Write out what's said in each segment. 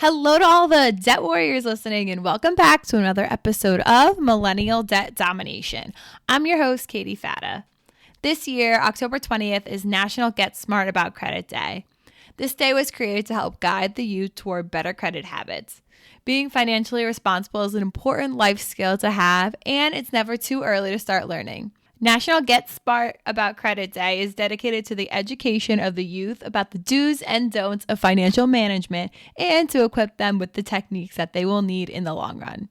Hello to all the debt warriors listening, and welcome back to another episode of Millennial Debt Domination. I'm your host, Katie Fatta. This year, October 20th, is National Get Smart About Credit Day. This day was created to help guide the youth toward better credit habits. Being financially responsible is an important life skill to have, and it's never too early to start learning. National Get Smart About Credit Day is dedicated to the education of the youth about the do's and don'ts of financial management and to equip them with the techniques that they will need in the long run.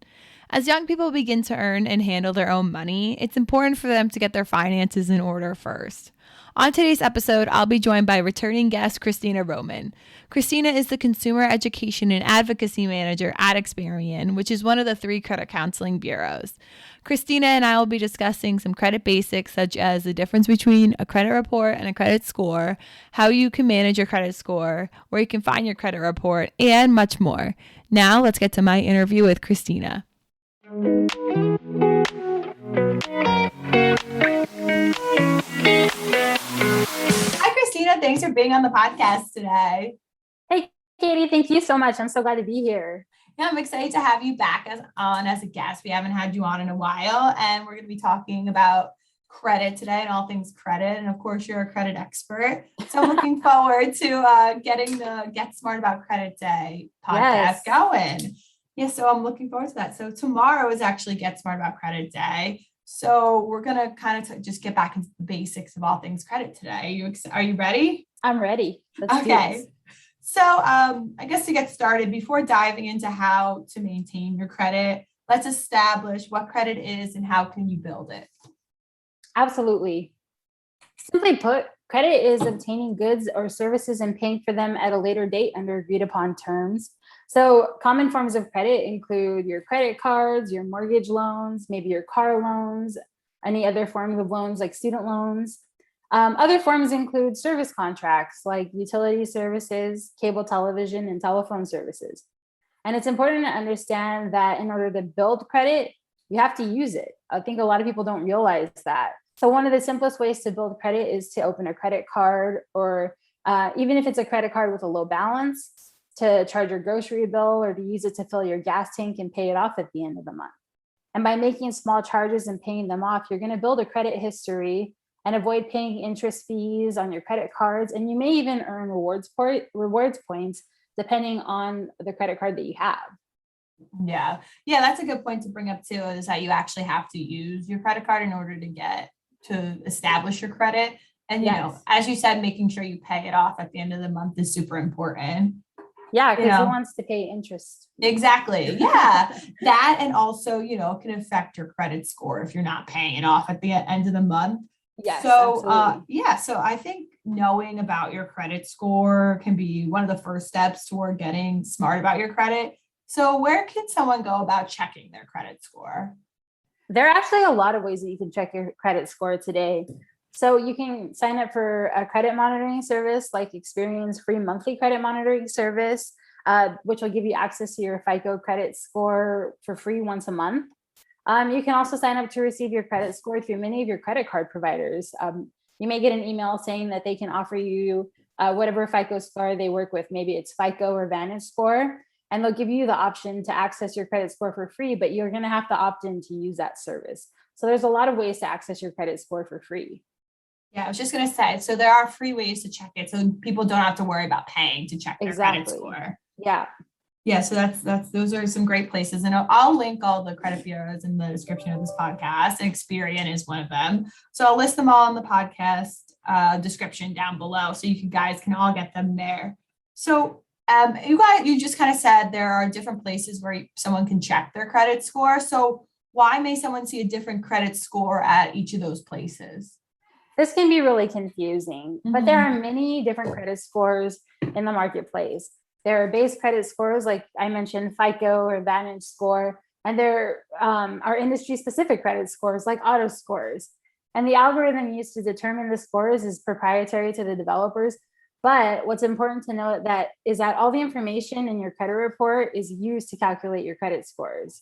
As young people begin to earn and handle their own money, it's important for them to get their finances in order first. On today's episode, I'll be joined by returning guest Christina Roman. Christina is the Consumer Education and Advocacy Manager at Experian, which is one of the 3 credit counseling bureaus. Christina and I will be discussing some credit basics such as the difference between a credit report and a credit score, how you can manage your credit score, where you can find your credit report, and much more. Now let's get to my interview with Christina. Hi, Christina. Thanks for being on the podcast today. Hey, Katie. Thank you so much. I'm so glad to be here. Yeah, I'm excited to have you back as a guest. We haven't had you on in a while, and we're going to be talking about credit today and all things credit. And of course, you're a credit expert. So I'm looking forward to getting the Get Smart About Credit Day podcast going. Yeah, so I'm looking forward to that. So tomorrow is actually Get Smart About Credit Day. So we're going to kind of just get back into the basics of all things credit today. Are you ready? I'm ready. Let's do okay. this. So I guess to get started, before diving into how to maintain your credit, let's establish what credit is and how can you build it. Absolutely. Simply put, credit is obtaining goods or services and paying for them at a later date under agreed upon terms. So common forms of credit include your credit cards, your mortgage loans, maybe your car loans, any other forms of loans like student loans. Other forms include service contracts like utility services, cable television, and telephone services. And it's important to understand that in order to build credit, you have to use it. I think a lot of people don't realize that. So one of the simplest ways to build credit is to open a credit card, or even if it's a credit card with a low balance, to charge your grocery bill or to use it to fill your gas tank and pay it off at the end of the month. And by making small charges and paying them off, you're going to build a credit history and avoid paying interest fees on your credit cards. And you may even earn rewards points depending on the credit card that you have. Yeah, that's a good point to bring up too, is that you actually have to use your credit card in order to establish your credit. And, you know, as you said, making sure you pay it off at the end of the month is super important. Yeah, because who wants to pay interest? Exactly. Yeah. That, and also, it can affect your credit score if you're not paying it off at the end of the month. Yes. So, so I think knowing about your credit score can be one of the first steps toward getting smart about your credit. So where can someone go about checking their credit score? There are actually a lot of ways that you can check your credit score today. So you can sign up for a credit monitoring service like Experian's free monthly credit monitoring service, which will give you access to your FICO credit score for free once a month. You can also sign up to receive your credit score through many of your credit card providers. You may get an email saying that they can offer you whatever FICO score they work with. Maybe it's FICO or VantageScore, and they'll give you the option to access your credit score for free, but you're going to have to opt in to use that service. So there's a lot of ways to access your credit score for free. Yeah, I was just going to say, so there are free ways to check it, so people don't have to worry about paying to check their credit score. Yeah, so those are some great places, and I'll link all the credit bureaus in the description of this podcast. Experian is one of them, so I'll list them all in the podcast description down below, so you guys can all get them there. So you just kind of said there are different places where someone can check their credit score. So why may someone see a different credit score at each of those places? This can be really confusing, but there are many different credit scores in the marketplace. There are base credit scores, like I mentioned, FICO or VantageScore, and there are industry-specific credit scores like auto scores. And the algorithm used to determine the scores is proprietary to the developers, But what's important to note that is that all the information in your credit report is used to calculate your credit scores.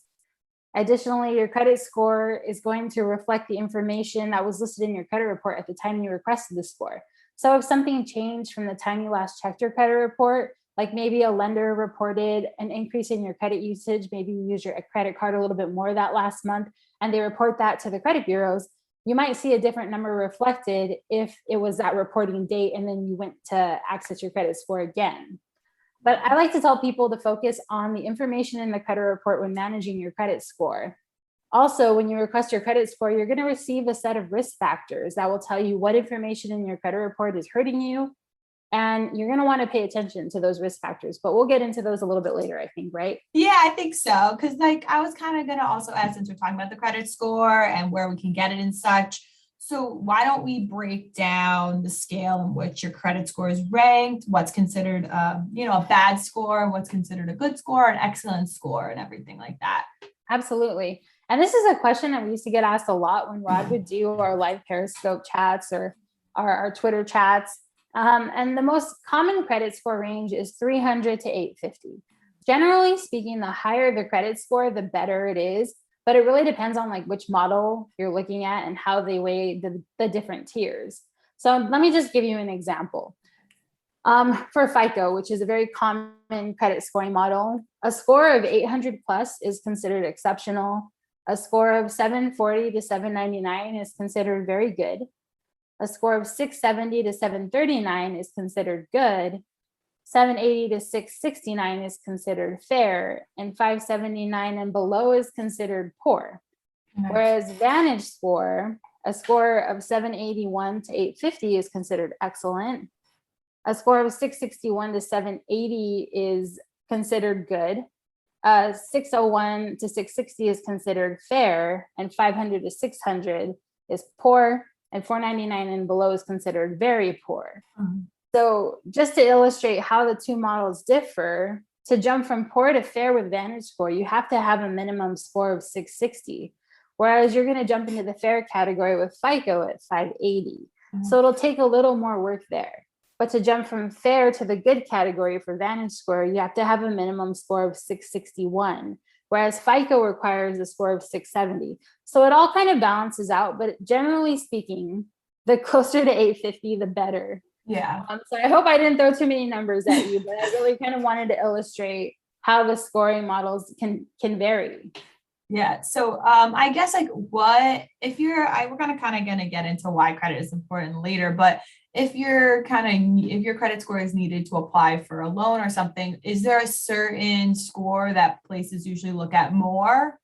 Additionally, your credit score is going to reflect the information that was listed in your credit report at the time you requested the score. So if something changed from the time you last checked your credit report, like maybe a lender reported an increase in your credit usage, maybe you used your credit card a little bit more that last month, and they report that to the credit bureaus, you might see a different number reflected if it was that reporting date and then you went to access your credit score again. But I like to tell people to focus on the information in the credit report when managing your credit score. Also, when you request your credit score, you're going to receive a set of risk factors that will tell you what information in your credit report is hurting you. And you're going to want to pay attention to those risk factors, but we'll get into those a little bit later, I think, right? Yeah, I think so. Because I was kind of going to also add, since we're talking about the credit score and where we can get it and such. So why don't we break down the scale in which your credit score is ranked, what's considered, a bad score, what's considered a good score, an excellent score, and everything like that. Absolutely. And this is a question that we used to get asked a lot when Rod would do our live Periscope chats or our Twitter chats. And the most common credit score range is 300 to 850. Generally speaking, the higher the credit score, the better it is. But it really depends on which model you're looking at and how they weigh the different tiers. So let me just give you an example. For FICO, which is a very common credit scoring model, a score of 800 plus is considered exceptional. A score of 740 to 799 is considered very good. A score of 670 to 739 is considered good. 780 to 669 is considered fair, and 579 and below is considered poor. Nice. Whereas VantageScore, a score of 781 to 850 is considered excellent. A score of 661 to 780 is considered good. 601 to 660 is considered fair, and 500 to 600 is poor, and 499 and below is considered very poor. Mm-hmm. So just to illustrate how the two models differ, to jump from poor to fair with VantageScore, you have to have a minimum score of 660, whereas you're going to jump into the fair category with FICO at 580. Mm-hmm. So it'll take a little more work there. But to jump from fair to the good category for VantageScore, you have to have a minimum score of 661, whereas FICO requires a score of 670. So it all kind of balances out, but generally speaking, the closer to 850, the better. Yeah. So I hope I didn't throw too many numbers at you, but I really kind of wanted to illustrate how the scoring models can vary. Yeah. So I guess what if you're we're gonna get into why credit is important later, but if your credit score is needed to apply for a loan or something, is there a certain score that places usually look at more?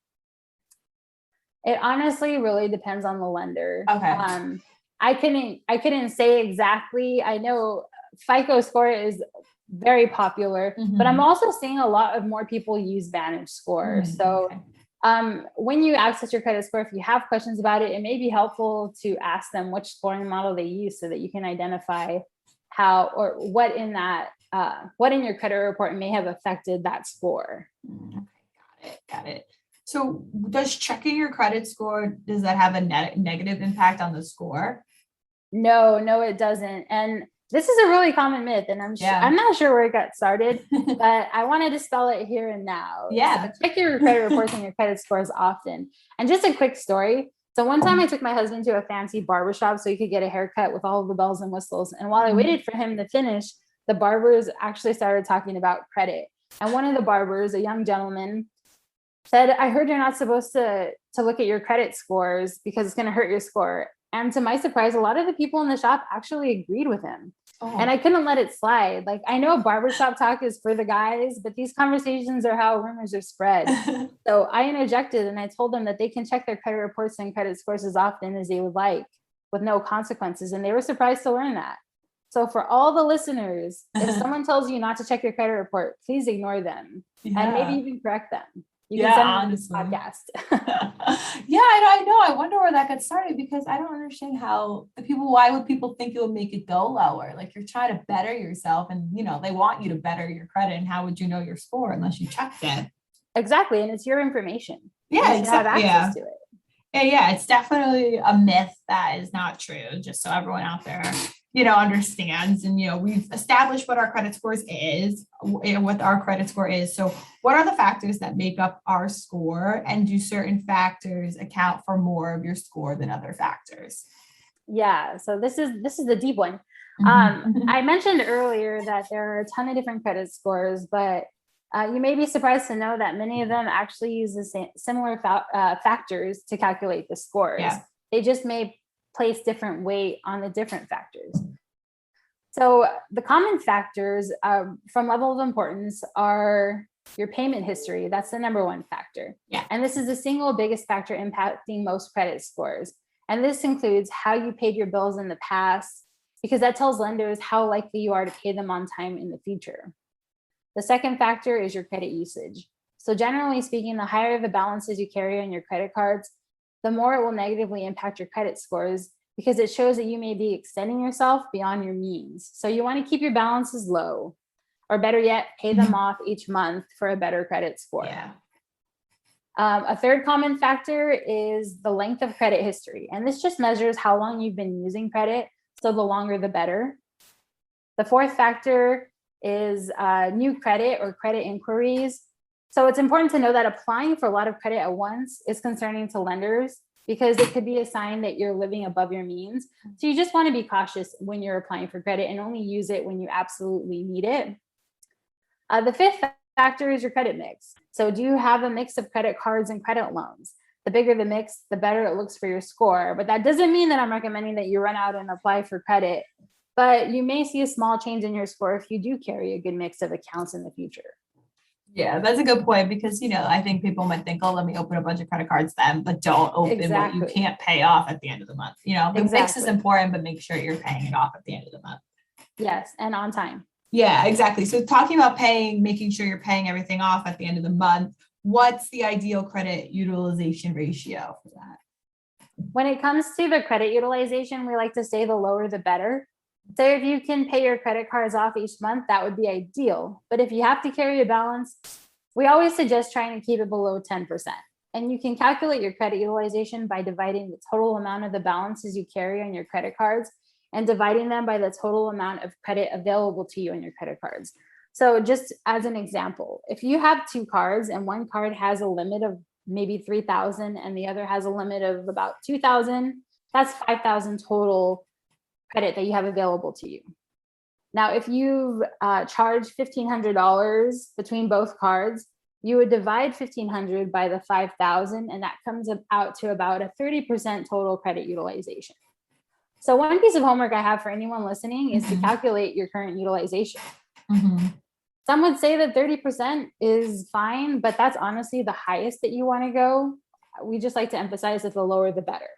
It honestly really depends on the lender. Okay. I couldn't say exactly. I know FICO score is very popular, mm-hmm. but I'm also seeing a lot of more people use VantageScore. Mm-hmm. So when you access your credit score, if you have questions about it, it may be helpful to ask them which scoring model they use so that you can identify how or what in your credit report may have affected that score. Okay, got it. So does checking your credit score, does that have a negative impact on the score? No, it doesn't. And this is a really common myth, and I'm not sure where it got started, but I want to dispel it here and now. Yeah. So check your credit reports and your credit scores often. And just a quick story. So one time I took my husband to a fancy barbershop so he could get a haircut with all of the bells and whistles. And while I waited for him to finish, the barbers actually started talking about credit. And one of the barbers, a young gentleman, said, "I heard you're not supposed to look at your credit scores because it's going to hurt your score." And to my surprise, a lot of the people in the shop actually agreed with him. Oh. And I couldn't let it slide. I know barbershop talk is for the guys, but these conversations are how rumors are spread. So I interjected and I told them that they can check their credit reports and credit scores as often as they would like with no consequences. And they were surprised to learn that. So for all the listeners, if someone tells you not to check your credit report, please ignore them and maybe even correct them. You can send them this podcast. Yeah, I know. I wonder where that got started because I don't understand why would people think it would make it go lower? You're trying to better yourself and, they want you to better your credit. And how would you know your score unless you checked it? Exactly. And it's your information. Yeah, exactly. Have access to it. Yeah, it's definitely a myth that is not true, just so everyone out there understands. And, we've established what our credit scores is, what our credit score is. So what are the factors that make up our score? And do certain factors account for more of your score than other factors? Yeah. So this is the deep one. Mhm. I mentioned earlier that there are a ton of different credit scores, but you may be surprised to know that many of them actually use the same similar factors to calculate the scores. Yeah. They just may place different weight on the different factors. So the common factors from level of importance are your payment history. That's the number one factor. Yeah. And this is the single biggest factor impacting most credit scores. And this includes how you paid your bills in the past, because that tells lenders how likely you are to pay them on time in the future. The second factor is your credit usage. So generally speaking, the higher the balances you carry on your credit cards, the more it will negatively impact your credit scores, because it shows that you may be extending yourself beyond your means. So you want to keep your balances low, or better yet, pay them off each month for a better credit score. Yeah. A third common factor is the length of credit history. And this just measures how long you've been using credit. So the longer, the better. The fourth factor is new credit or credit inquiries. So it's important to know that applying for a lot of credit at once is concerning to lenders, because it could be a sign that you're living above your means. So you just want to be cautious when you're applying for credit and only use it when you absolutely need it. The fifth factor is your credit mix. So do you have a mix of credit cards and credit loans? The bigger the mix, the better it looks for your score. But that doesn't mean that I'm recommending that you run out and apply for credit. But you may see a small change in your score if you do carry a good mix of accounts in the future. Yeah, that's a good point, because, I think people might think, oh, let me open a bunch of credit cards then, but don't open what you can't pay off at the end of the month. The mix is important, but make sure you're paying it off at the end of the month. Yes, and on time. Yeah, exactly. So talking about making sure you're paying everything off at the end of the month, what's the ideal credit utilization ratio for that? When it comes to the credit utilization, we like to say the lower the better. So if you can pay your credit cards off each month, that would be ideal. But if you have to carry a balance, we always suggest trying to keep it below 10%. And you can calculate your credit utilization by dividing the total amount of the balances you carry on your credit cards and dividing them by the total amount of credit available to you on your credit cards. So just as an example, if you have two cards and one card has a limit of maybe 3,000 and the other has a limit of about 2,000, that's 5,000 total credit that you have available to you. Now, if you charge $1,500 between both cards, you would divide 1,500 by the 5,000, and that comes out to about a 30% total credit utilization. So one piece of homework I have for anyone listening is to calculate your current utilization. Some would say that 30% is fine, but that's honestly the highest that you want to go. We just like to emphasize that the lower, the better.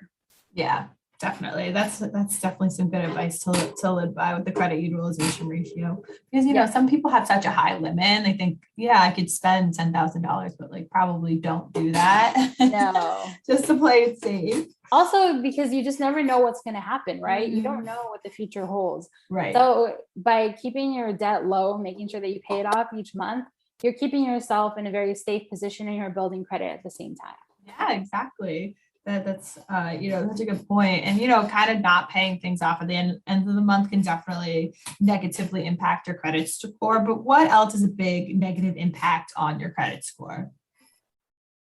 Yeah. Definitely. That's definitely some good advice to live by with the credit utilization ratio, because, some people have such a high limit and they think, yeah, I could spend $10,000, but probably don't do that. No. Just to play it safe. Also, because you just never know what's going to happen, right? You don't know what the future holds. Right. So by keeping your debt low, making sure that you pay it off each month, you're keeping yourself in a very safe position and you're building credit at the same time. Yeah, exactly. That's such a good point. And kind of not paying things off at the end of the month can definitely negatively impact your credit score. But what else is a big negative impact on your credit score?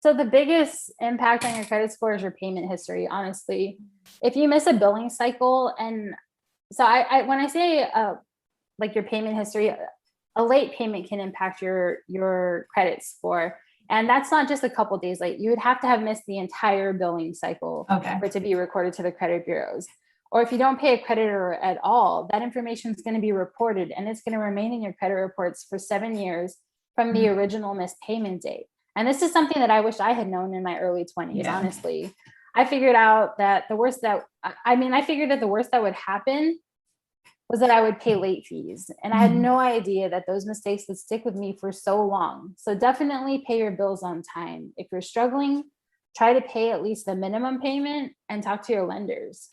So the biggest impact on your credit score is your payment history, honestly. If you miss a billing cycle, and so I when I say your payment history, a late payment can impact your credit score. And that's not just a couple of days late. You would have to have missed the entire billing cycle for it to be recorded to the credit bureaus. Or if you don't pay a creditor at all, that information is going to be reported and it's going to remain in your credit reports for 7 years from the original missed payment date. And this is something that I wish I had known in my early 20s, honestly. I figured out that the worst that would happen was that I would pay late fees. And I had no idea that those mistakes would stick with me for so long. So definitely pay your bills on time. If you're struggling, try to pay at least the minimum payment and talk to your lenders.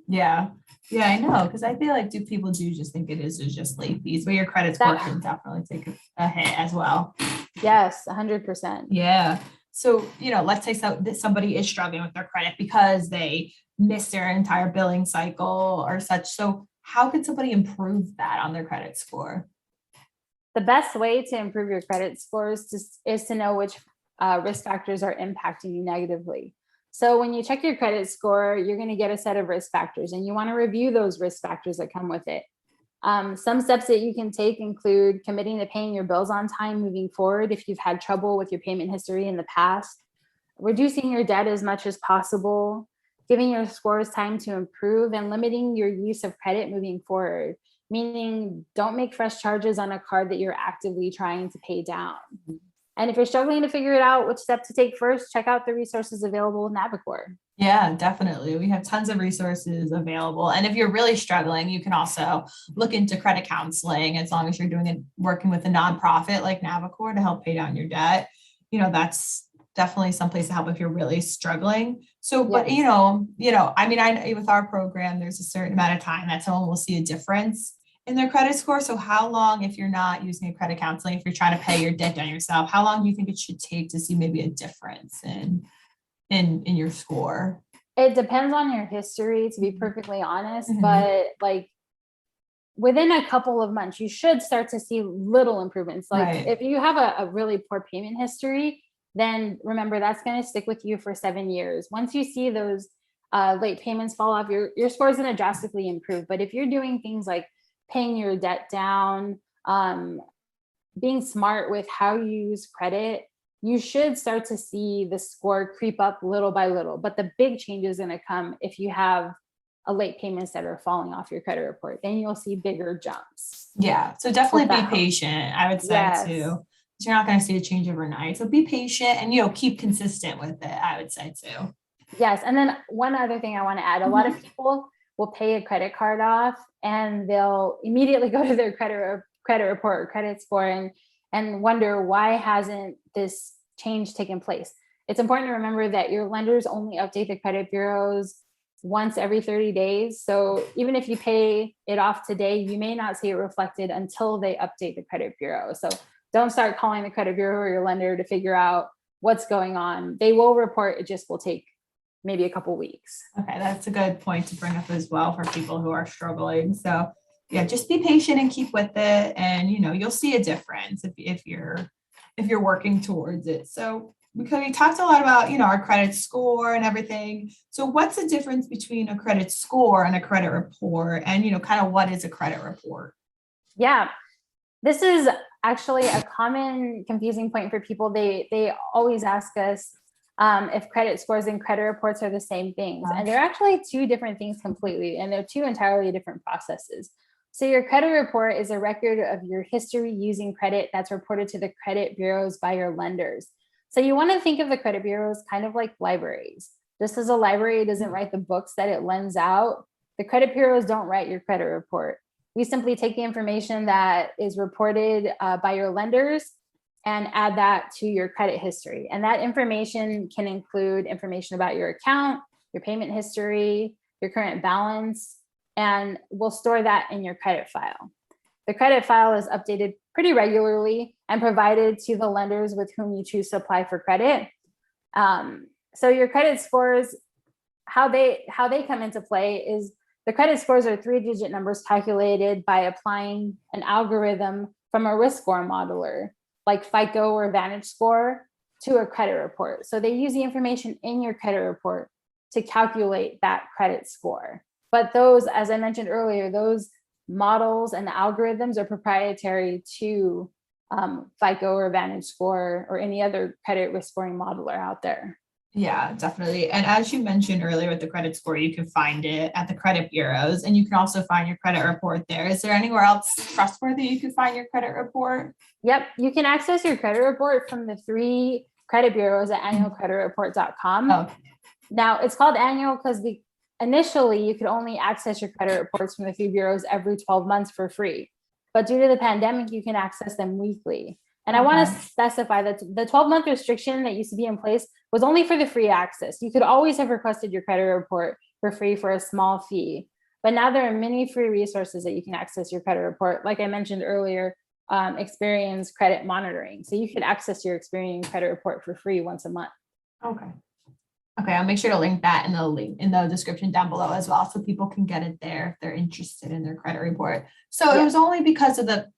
Yeah, I know. Because I feel like people do just think it is just late fees, but your credit score can definitely take a hit as well. Yes, 100%. Yeah. So, let's say somebody is struggling with their credit because they missed their entire billing cycle or such. So how can somebody improve that on their credit score? The best way to improve your credit scores is to know which risk factors are impacting you negatively. So when you check your credit score, you're going to get a set of risk factors, and you want to review those risk factors that come with it. Some steps that you can take include committing to paying your bills on time moving forward if you've had trouble with your payment history in the past, reducing your debt as much as possible, giving your scores time to improve, and limiting your use of credit moving forward, meaning don't make fresh charges on a card that you're actively trying to pay down. And if you're struggling to figure it out which step to take first, check out the resources available with Navicor. Yeah, definitely. We have tons of resources available. And if you're really struggling, you can also look into credit counseling as long as you're doing it, working with a nonprofit like Navicor to help pay down your debt. That's definitely someplace to help if you're really struggling. So, but Yes. I mean, I with our program, there's a certain amount of time that someone will see a difference in their credit score. So how long, if you're not using a credit counseling, if you're trying to pay your debt down yourself, how long do you think it should take to see maybe a difference in your score? It depends on your history, to be perfectly honest, Mhm. but like within a couple of months, you should start to see little improvements. Like Right. if you have a really poor payment history, then remember that's going to stick with you for 7 years. Once you see those late payments fall off, your score is going to drastically improve. But if you're doing things like paying your debt down, being smart with how you use credit, you should start to see the score creep up little by little. But the big change is going to come if you have a late payments that are falling off your credit report. Then you'll see bigger jumps. Yeah. So definitely be Without- patient, I would say Yes. too. 'Cause you're not going to see a change overnight. So be patient and, keep consistent with it, I would say too. Yes. And then one other thing I want to add, a lot of people will pay a credit card off and they'll immediately go to their credit report or credit score and wonder, why hasn't this change taken place? It's important to remember that your lenders only update the credit bureaus once every 30 days. So even if you pay it off today, you may not see it reflected until they update the credit bureau. So don't start calling the credit bureau or your lender to figure out what's going on. They will report, it just will take maybe a couple weeks. Okay, that's a good point to bring up as well for people who are struggling. So yeah, just be patient and keep with it, and you'll see a difference if you're working towards it. So because we talked a lot about our credit score and everything. So what's the difference between a credit score and a credit report, and kind of what is a credit report? Yeah, this is actually a common confusing point for people. They always ask us if credit scores and credit reports are the same things. And they're actually two different things completely, and they're two entirely different processes. So your credit report is a record of your history using credit that's reported to the credit bureaus by your lenders. So you want to think of the credit bureaus kind of like libraries. Just as a library doesn't write the books that it lends out, the credit bureaus don't write your credit report. We simply take the information that is reported by your lenders and add that to your credit history. And that information can include information about your account, your payment history, your current balance, and we'll store that in your credit file. The credit file is updated pretty regularly and provided to the lenders with whom you choose to apply for credit. So your credit scores, how they come into play is the credit scores are 3-digit numbers calculated by applying an algorithm from a risk score modeler like FICO or VantageScore to a credit report. So they use the information in your credit report to calculate that credit score. But those, as I mentioned earlier, those models and the algorithms are proprietary to FICO or VantageScore or any other credit risk scoring modeler out there. Yeah, definitely. And as you mentioned earlier with the credit score, you can find it at the credit bureaus, and you can also find your credit report there. Is there anywhere else trustworthy you can find your credit report? Yep, you can access your credit report from the 3 credit bureaus at annualcreditreport.com. Oh. Now, it's called annual because initially you could only access your credit reports from the 3 bureaus every 12 months for free. But due to the pandemic, you can access them weekly. And I want to specify that the 12-month restriction that used to be in place was only for the free access. You could always have requested your credit report for free for a small fee. But now there are many free resources that you can access your credit report. Like I mentioned earlier, Experian's credit monitoring. So you could access your Experian credit report for free once a month. Okay. Okay, I'll make sure to link that in the description down below as well, so people can get it there if they're interested in their credit report. So it was only because of that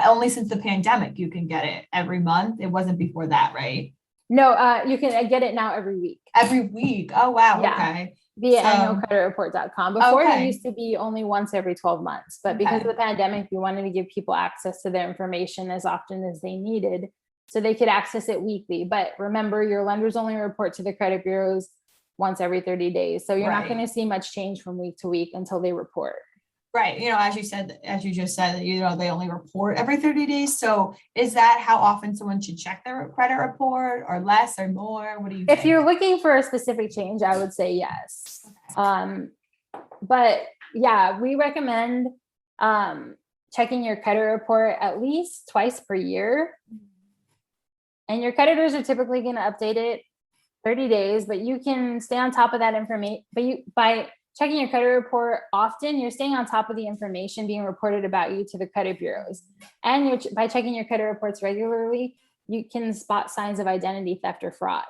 only since the pandemic you can get it every month. It wasn't before that, right? No, you can get it now every week. Every week. Oh wow. Yeah. Okay. Via annualcreditreport.com. Before it used to be only once every 12 months, but because of the pandemic, we wanted to give people access to their information as often as they needed, so they could access it weekly. But remember, your lenders only report to the credit bureaus once every 30 days. So you're not going to see much change from week to week until they report. Right. As you just said, they only report every 30 days. So is that how often someone should check their credit report, or less or more? What do you think? If you're looking for a specific change, I would say yes. Okay. But yeah, we recommend checking your credit report at least twice per year. And your creditors are typically going to update it 30 days, but you can stay on top of that information. But by checking your credit report often, you're staying on top of the information being reported about you to the credit bureaus. And by checking your credit reports regularly, you can spot signs of identity theft or fraud.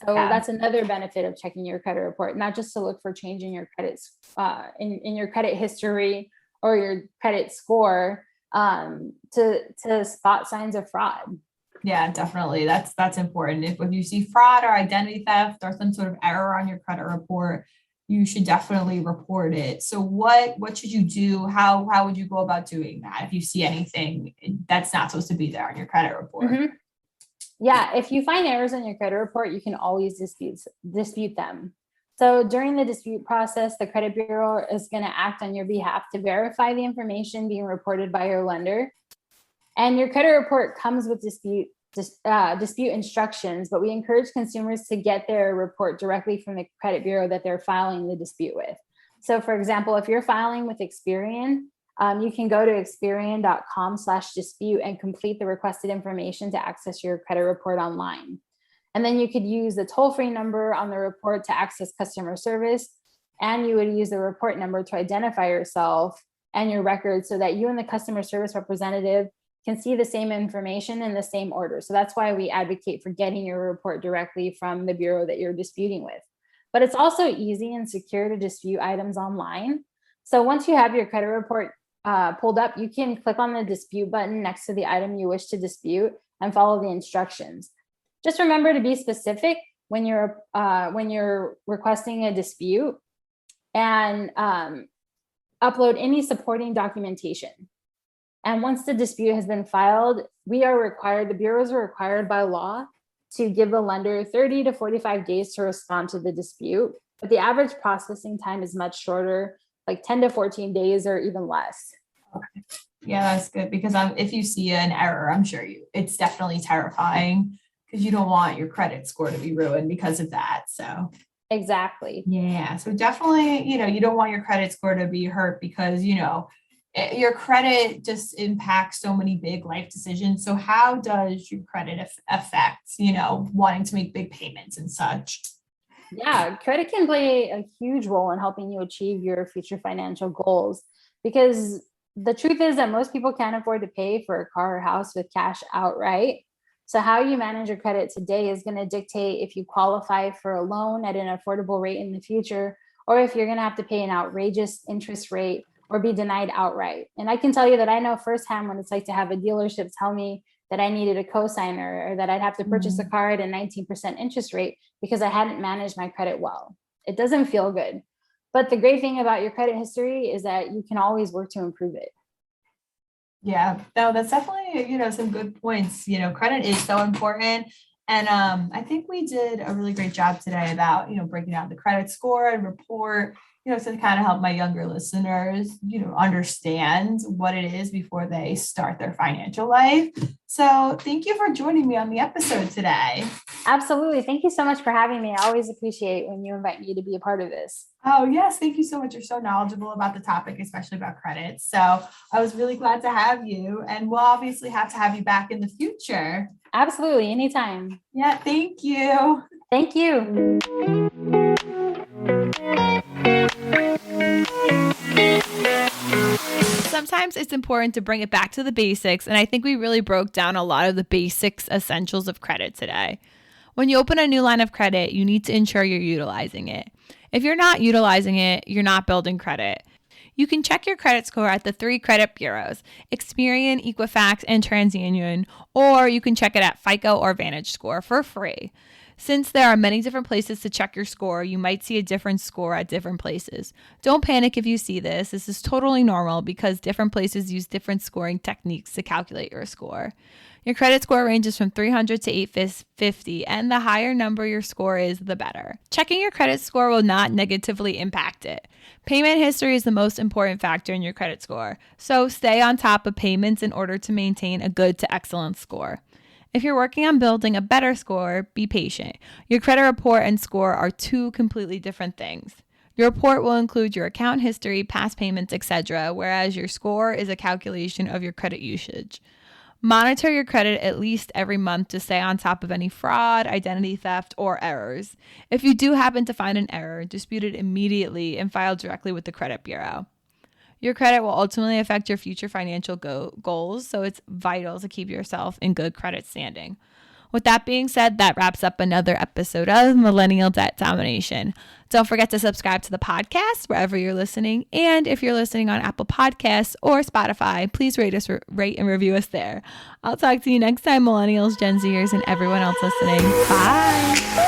So that's another benefit of checking your credit report, not just to look for change in your credits, in your credit history or your credit score, to spot signs of fraud. Yeah, definitely. That's important. If you see fraud or identity theft or some sort of error on your credit report, you should definitely report it. So what should you do? How would you go about doing that if you see anything that's not supposed to be there on your credit report? Mm-hmm. Yeah, if you find errors on your credit report, you can always dispute them. So during the dispute process, the credit bureau is going to act on your behalf to verify the information being reported by your lender. And your credit report comes with dispute instructions, but we encourage consumers to get their report directly from the credit bureau that they're filing the dispute with. So for example, if you're filing with Experian, you can go to experian.com/dispute and complete the requested information to access your credit report online. And then you could use the toll-free number on the report to access customer service. And you would use the report number to identify yourself and your records so that you and the customer service representative can see the same information in the same order. So that's why we advocate for getting your report directly from the bureau that you're disputing with. But it's also easy and secure to dispute items online. So once you have your credit report pulled up, you can click on the dispute button next to the item you wish to dispute and follow the instructions. Just remember to be specific when you're requesting a dispute, and upload any supporting documentation. And once the dispute has been filed, the bureaus are required by law to give the lender 30 to 45 days to respond to the dispute. But the average processing time is much shorter, like 10 to 14 days or even less. Okay. Yeah, that's good, because if you see an error, I'm sure it's definitely terrifying, because you don't want your credit score to be ruined because of that. So exactly. Yeah. So definitely, you don't want your credit score to be hurt, because, your credit just impacts so many big life decisions. So how does your credit affect, wanting to make big payments and such? Yeah, credit can play a huge role in helping you achieve your future financial goals, because the truth is that most people can't afford to pay for a car or house with cash outright. So how you manage your credit today is going to dictate if you qualify for a loan at an affordable rate in the future, or if you're going to have to pay an outrageous interest rate or be denied outright. And I can tell you that I know firsthand what it's like to have a dealership tell me that I needed a cosigner, or that I'd have to purchase a car at a 19% interest rate because I hadn't managed my credit well. It doesn't feel good. But the great thing about your credit history is that you can always work to improve it. Yeah, no, that's definitely, some good points. Credit is so important. And I think we did a really great job today about, breaking down the credit score and report, to kind of help my younger listeners, understand what it is before they start their financial life. So thank you for joining me on the episode today. Absolutely. Thank you so much for having me. I always appreciate when you invite me to be a part of this. Oh, yes. Thank you so much. You're so knowledgeable about the topic, especially about credit. So I was really glad to have you, and we'll obviously have to have you back in the future. Absolutely. Anytime. Yeah. Thank you. Thank you. Sometimes it's important to bring it back to the basics, and I think we really broke down a lot of the basics essentials of credit today. When you open a new line of credit, you need to ensure you're utilizing it. If you're not utilizing it, you're not building credit. You can check your credit score at the 3 credit bureaus, Experian, Equifax, and TransUnion, or you can check it at FICO or VantageScore for free. Since there are many different places to check your score, you might see a different score at different places. Don't panic if you see this. This is totally normal because different places use different scoring techniques to calculate your score. Your credit score ranges from 300 to 850, and the higher number your score is, the better. Checking your credit score will not negatively impact it. Payment history is the most important factor in your credit score, so stay on top of payments in order to maintain a good to excellent score. If you're working on building a better score, be patient. Your credit report and score are 2 completely different things. Your report will include your account history, past payments, etc., whereas your score is a calculation of your credit usage. Monitor your credit at least every month to stay on top of any fraud, identity theft, or errors. If you do happen to find an error, dispute it immediately and file directly with the credit bureau. Your credit will ultimately affect your future financial goals, so it's vital to keep yourself in good credit standing. With that being said, that wraps up another episode of Millennial Debt Domination. Don't forget to subscribe to the podcast wherever you're listening. And if you're listening on Apple Podcasts or Spotify, please rate and review us there. I'll talk to you next time, Millennials, Gen Zers, and everyone else listening. Bye.